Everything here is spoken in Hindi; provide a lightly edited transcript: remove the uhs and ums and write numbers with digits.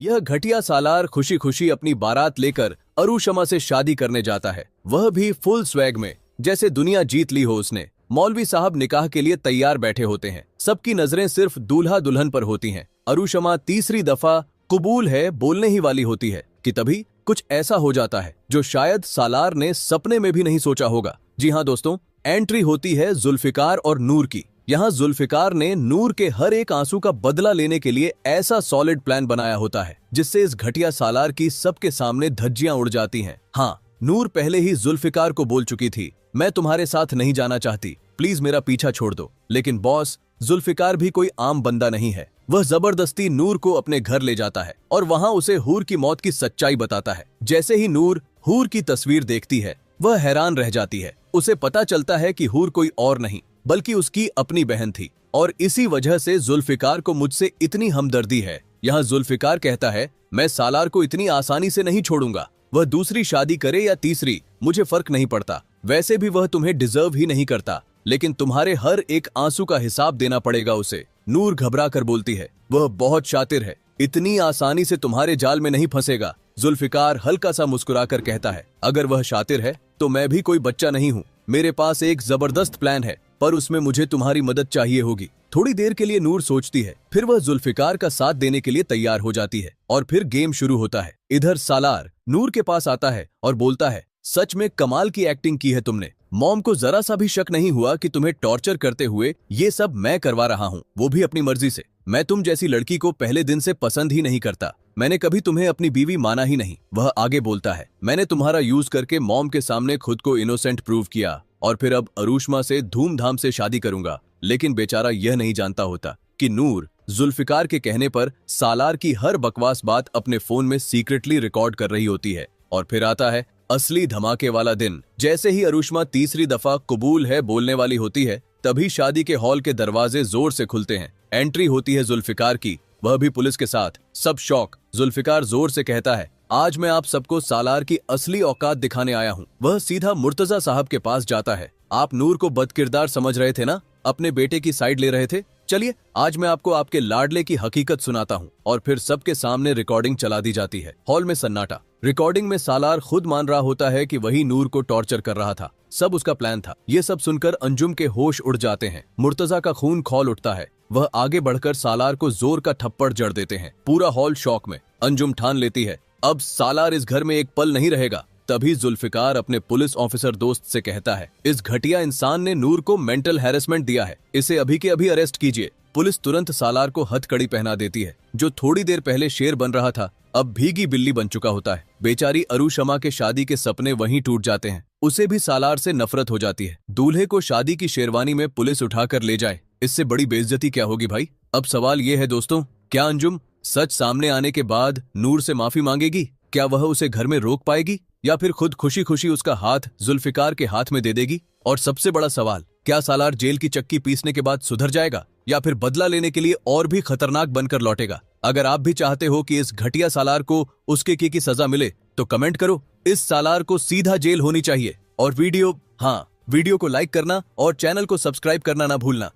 यह घटिया सालार खुशी खुशी अपनी बारात लेकर अरुषमा से शादी करने जाता है, वह भी फुल स्वैग में, जैसे दुनिया जीत ली हो उसने। मौलवी साहब निकाह के लिए तैयार बैठे होते हैं, सबकी नजरें सिर्फ दूल्हा दुल्हन पर होती हैं। अरुषमा तीसरी दफा कबूल है बोलने ही वाली होती है कि तभी कुछ ऐसा हो जाता है जो शायद सालार ने सपने में भी नहीं सोचा होगा। जी हाँ दोस्तों, एंट्री होती है जुल्फिकार और नूर की। यहाँ जुल्फिकार ने नूर के हर एक आंसू का बदला लेने के लिए ऐसा सॉलिड प्लान बनाया होता है जिससे इस घटिया सालार की सबके सामने धज्जियां उड़ जाती हैं। हाँ, नूर पहले ही जुल्फिकार को बोल चुकी थी, मैं तुम्हारे साथ नहीं जाना चाहती, प्लीज मेरा पीछा छोड़ दो। लेकिन बॉस, जुल्फिकार भी कोई आम बंदा नहीं है। वह जबरदस्ती नूर को अपने घर ले जाता है और वहाँ उसे हूर की मौत की सच्चाई बताता है। जैसे ही नूर हूर की तस्वीर देखती है, वह हैरान रह जाती है। उसे पता चलता है कि हूर कोई और नहीं बल्कि उसकी अपनी बहन थी और इसी वजह से जुल्फिकार को मुझसे इतनी हमदर्दी है। यहाँ जुल्फिकार कहता है, मैं सालार को इतनी आसानी से नहीं छोड़ूंगा, वह दूसरी शादी करे या तीसरी, मुझे फर्क नहीं पड़ता, वैसे भी वह तुम्हें डिजर्व ही नहीं करता, लेकिन तुम्हारे हर एक आंसू का हिसाब देना पड़ेगा उसे। नूर घबरा कर बोलती है, वह बहुत शातिर है, इतनी आसानी से तुम्हारे जाल में नहीं फंसेगा। जुल्फिकार हल्का सा मुस्कुराकर कहता है, अगर वह शातिर है तो मैं भी कोई बच्चा नहीं हूँ, मेरे पास एक जबरदस्त प्लान है, पर उसमें मुझे तुम्हारी मदद चाहिए होगी। थोड़ी देर के लिए नूर सोचती है, फिर वह जुल्फिकार का साथ देने के लिए तैयार हो जाती है और फिर गेम शुरू होता है। इधर सालार नूर के पास आता है और बोलता है, सच में कमाल की एक्टिंग की है तुमने। मॉम को जरा सा भी शक नहीं हुआ कि तुम्हें टॉर्चर करते हुए ये सब मैं करवा रहा हूँ, वो भी अपनी मर्जी से। मैं तुम जैसी लड़की को पहले दिन से पसंद ही नहीं करता, मैंने कभी तुम्हें अपनी बीवी माना ही नहीं। वह आगे बोलता है, मैंने तुम्हारा यूज करके मॉम के सामने खुद को इनोसेंट प्रूव किया और फिर अब अरुषमा से धूमधाम से शादी करूंगा। लेकिन बेचारा यह नहीं जानता होता कि नूर जुल्फिकार के कहने पर सालार की हर बकवास बात अपने फोन में सीक्रेटली रिकॉर्ड कर रही होती है। और फिर आता है असली धमाके वाला दिन। जैसे ही अरुषमा तीसरी दफा कबूल है बोलने वाली होती है, तभी शादी के हॉल के दरवाजे जोर से खुलते हैं। एंट्री होती है जुल्फिकार की, वह भी पुलिस के साथ। सब शौक। जुल्फिकार जोर से कहता है, आज मैं आप सबको सालार की असली औकात दिखाने आया हूँ। वह सीधा मुर्तजा साहब के पास जाता है। आप नूर को बदकिरदार समझ रहे थे ना, अपने बेटे की साइड ले रहे थे, चलिए आज मैं आपको आपके लाडले की हकीकत सुनाता हूँ। और फिर सबके सामने रिकॉर्डिंग चला दी जाती है। हॉल में सन्नाटा। रिकॉर्डिंग में सालार खुद मान रहा होता है कि वही नूर को टॉर्चर कर रहा था, सब उसका प्लान था। ये सब सुनकर अंजुम के होश उड़ जाते हैं, मुर्तजा का खून खौल उठता है। वह आगे बढ़कर सालार को जोर का थप्पड़ जड़ देते हैं। पूरा हॉल शौक में। अंजुम ठान लेती है, अब सालार इस घर में एक पल नहीं रहेगा। तभी जुल्फिकार अपने पुलिस ऑफिसर दोस्त से कहता है, इस घटिया इंसान ने नूर को मेंटल हैरेसमेंट दिया है, इसे अभी के अभी अरेस्ट कीजिए। पुलिस तुरंत सालार को हथकड़ी पहना देती है। जो थोड़ी देर पहले शेर बन रहा था, अब भीगी बिल्ली बन चुका होता है। बेचारी अरुषमा के शादी के सपने वहीं टूट जाते हैं। उसे भी सालार से नफरत हो जाती है। दूल्हे को शादी की शेरवानी में पुलिस उठाकर ले जाए, इससे बड़ी बेइज्जती क्या होगी भाई। अब सवाल ये है दोस्तों, क्या अंजुम सच सामने आने के बाद नूर से माफी मांगेगी? क्या वह उसे घर में रोक पाएगी या फिर खुद खुशी खुशी उसका हाथ जुल्फिकार के हाथ में दे देगी? और सबसे बड़ा सवाल, क्या सालार जेल की चक्की पीसने के बाद सुधर जाएगा या फिर बदला लेने के लिए और भी खतरनाक बनकर लौटेगा? अगर आप भी चाहते हो कि इस घटिया सालार को उसके की सजा मिले तो कमेंट करो, इस सालार को सीधा जेल होनी चाहिए। और वीडियो को लाइक करना और चैनल को सब्सक्राइब करना ना भूलना।